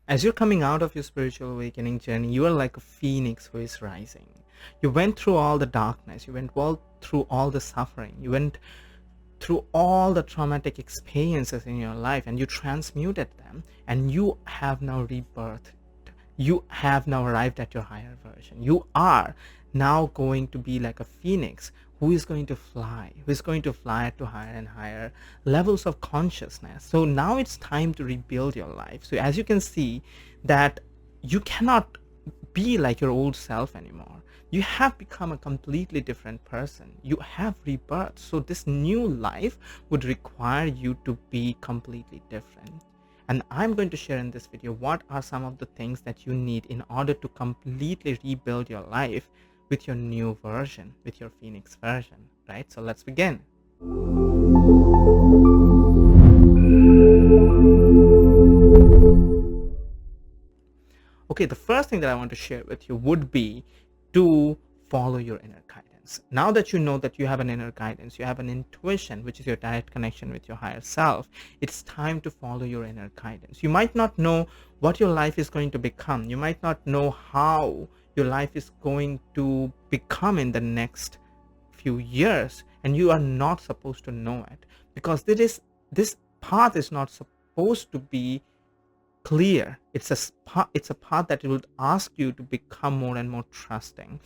As you're coming out of your spiritual awakening journey, you are like a phoenix who is rising. You went through all the darkness, you went through all the suffering, you went through all the traumatic experiences in your life, and you transmuted them, and you have now rebirthed. You have now arrived at your higher version. You are now going to be like a phoenix who is going to fly, to higher and higher levels of consciousness. So now it's time to rebuild your life. So as you can see that you cannot be like your old self anymore. You have become a completely different person. You have rebirth. So this new life would require you to be completely different. And I'm going to share in this video what are some of the things that you need in order to completely rebuild your life with your new version, with your Phoenix version, right? So let's begin. Okay, the first thing that I want to share with you would be to follow your inner guidance. Now that you know that you have an inner guidance, you have an intuition, which is your direct connection with your higher self, it's time to follow your inner guidance. You might not know what your life is going to become. You might not know how your life is going to become in the next few years, and you are not supposed to know it, because this path is not supposed to be clear. It's a path that will ask you to become more and more trusting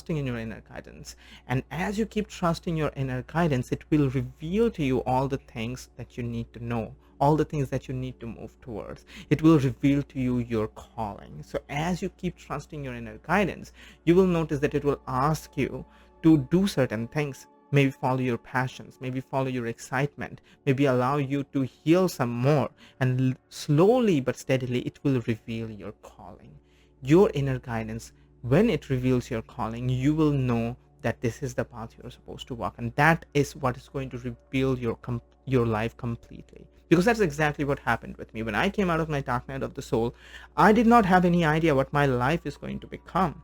in your inner guidance. And as you keep trusting your inner guidance, it will reveal to you all the things that you need to know, all the things that you need to move towards. It will reveal to you your calling. So as you keep trusting your inner guidance, you will notice that it will ask you to do certain things. Maybe follow your passions, maybe follow your excitement, maybe allow you to heal some more, and slowly but steadily it will reveal your calling. Your inner guidance, when it reveals your calling, you will know that this is the path you're supposed to walk, and that is what is going to reveal your life completely. Because that's exactly what happened with me. When I came out of my dark night of the soul, I did not have any idea what my life is going to become.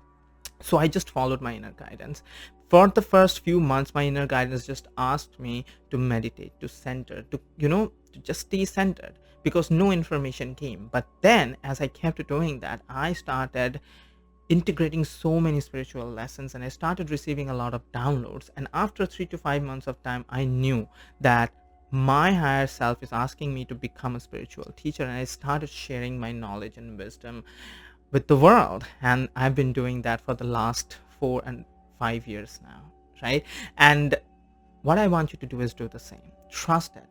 So I just followed my inner guidance. For the first few months, my inner guidance just asked me to meditate, to center, to just stay centered, because no information came. But then as I kept doing that, I started integrating so many spiritual lessons, and I started receiving a lot of downloads. And after 3 to 5 months of time, I knew that my higher self is asking me to become a spiritual teacher, and I started sharing my knowledge and wisdom with the world. And I've been doing that for the last 4 and 5 years now, right? And what I want you to do is do the same. Trust it,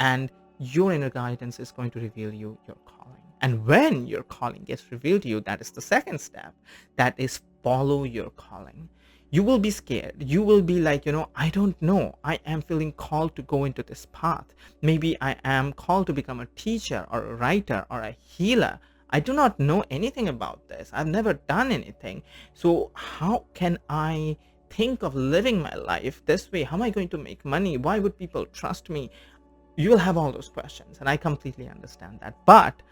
and your inner guidance is going to reveal you your calling. And when your calling gets revealed to you, that is the second step. That is, follow your calling. You will be scared. You will be like, I don't know. I am feeling called to go into this path. Maybe I am called to become a teacher or a writer or a healer. I do not know anything about this. I've never done anything. So how can I think of living my life this way? How am I going to make money? Why would people trust me? You will have all those questions, and I completely understand that. But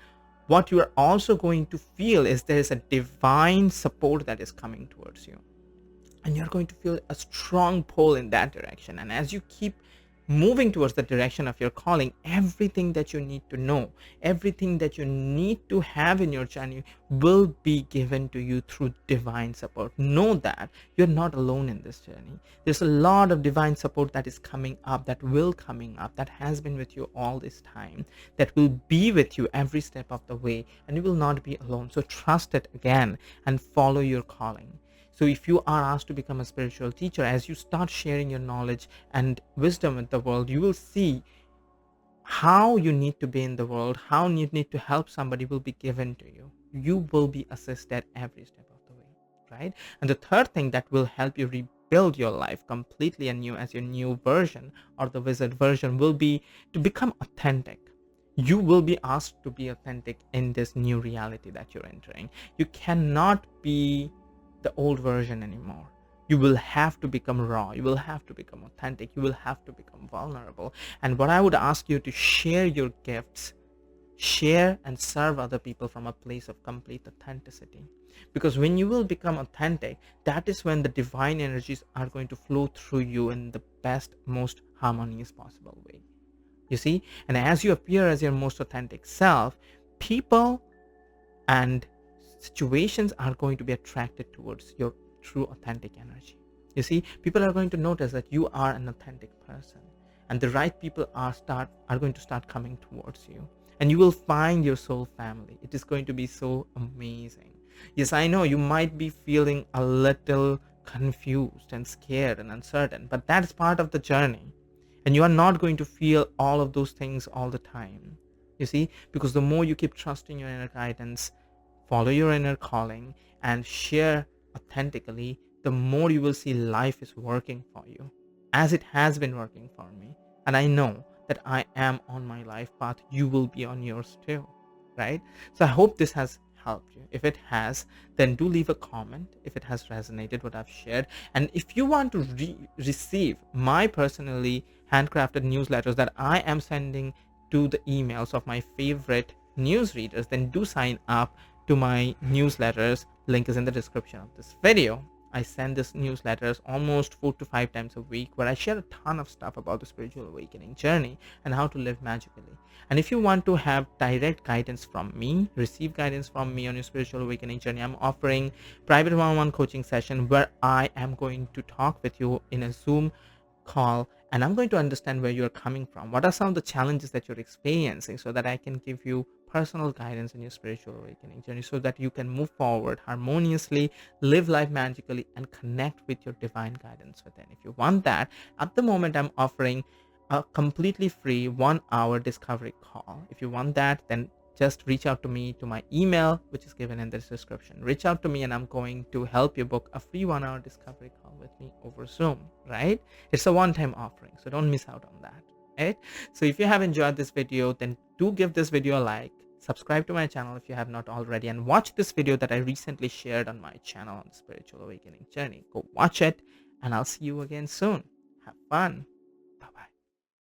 what you are also going to feel is there is a divine support that is coming towards you, and you're going to feel a strong pull in that direction. And as you keep moving towards the direction of your calling, everything that you need to know, everything that you need to have in your journey will be given to you through divine support. Know that you're not alone in this journey. There's a lot of divine support that is coming up, that has been with you all this time, that will be with you every step of the way, and you will not be alone. So trust it again and follow your calling. So if you are asked to become a spiritual teacher, as you start sharing your knowledge and wisdom with the world, you will see how you need to be in the world, how you need to help somebody will be given to you. You will be assisted every step of the way, right? And the third thing that will help you rebuild your life completely anew as your new version, or the wizard version, will be to become authentic. You will be asked to be authentic in this new reality that you're entering. You cannot be the old version anymore. You will have to become raw. You will have to become authentic. You will have to become vulnerable. And what I would ask you to share your gifts, share and serve other people from a place of complete authenticity. Because when you will become authentic, that is when the divine energies are going to flow through you in the best, most harmonious possible way. You see? And as you appear as your most authentic self, people and situations are going to be attracted towards your true authentic energy. You see, people are going to notice that you are an authentic person, and the right people are going to start coming towards you, and you will find your soul family. It is going to be so amazing. Yes, I know you might be feeling a little confused and scared and uncertain, but that's part of the journey. And you are not going to feel all of those things all the time. You see, because the more you keep trusting your inner guidance, follow your inner calling, and share authentically, the more you will see life is working for you, as it has been working for me. And I know that I am on my life path. You will be on yours too, right? So I hope this has helped you. If it has, then do leave a comment if it has resonated what I've shared. And if you want to receive my personally handcrafted newsletters that I am sending to the emails of my favorite newsreaders, then do sign up to my newsletters. Link is in the description of this video. I send these newsletters almost 4 to 5 times a week, where I share a ton of stuff about the spiritual awakening journey and how to live magically. And if you want to have direct guidance from me, receive guidance from me on your spiritual awakening journey, I'm offering private one-on-one coaching session where I am going to talk with you in a Zoom call, and I'm going to understand where you're coming from. What are some of the challenges that you're experiencing, so that I can give you personal guidance in your spiritual awakening journey, so that you can move forward harmoniously, live life magically, and connect with your divine guidance within. If you want that, at the moment I'm offering a completely free 1 hour discovery call. If you want that, then just reach out to me to my email, which is given in this description. Reach out to me and I'm going to help you book a free 1 hour discovery call with me over Zoom, right? It's a one-time offering, so don't miss out on that, right? So if you have enjoyed this video, then do give this video a like, subscribe to my channel if you have not already, and watch this video that I recently shared on my channel on the spiritual awakening journey. Go watch it, and I'll see you again soon. Have fun.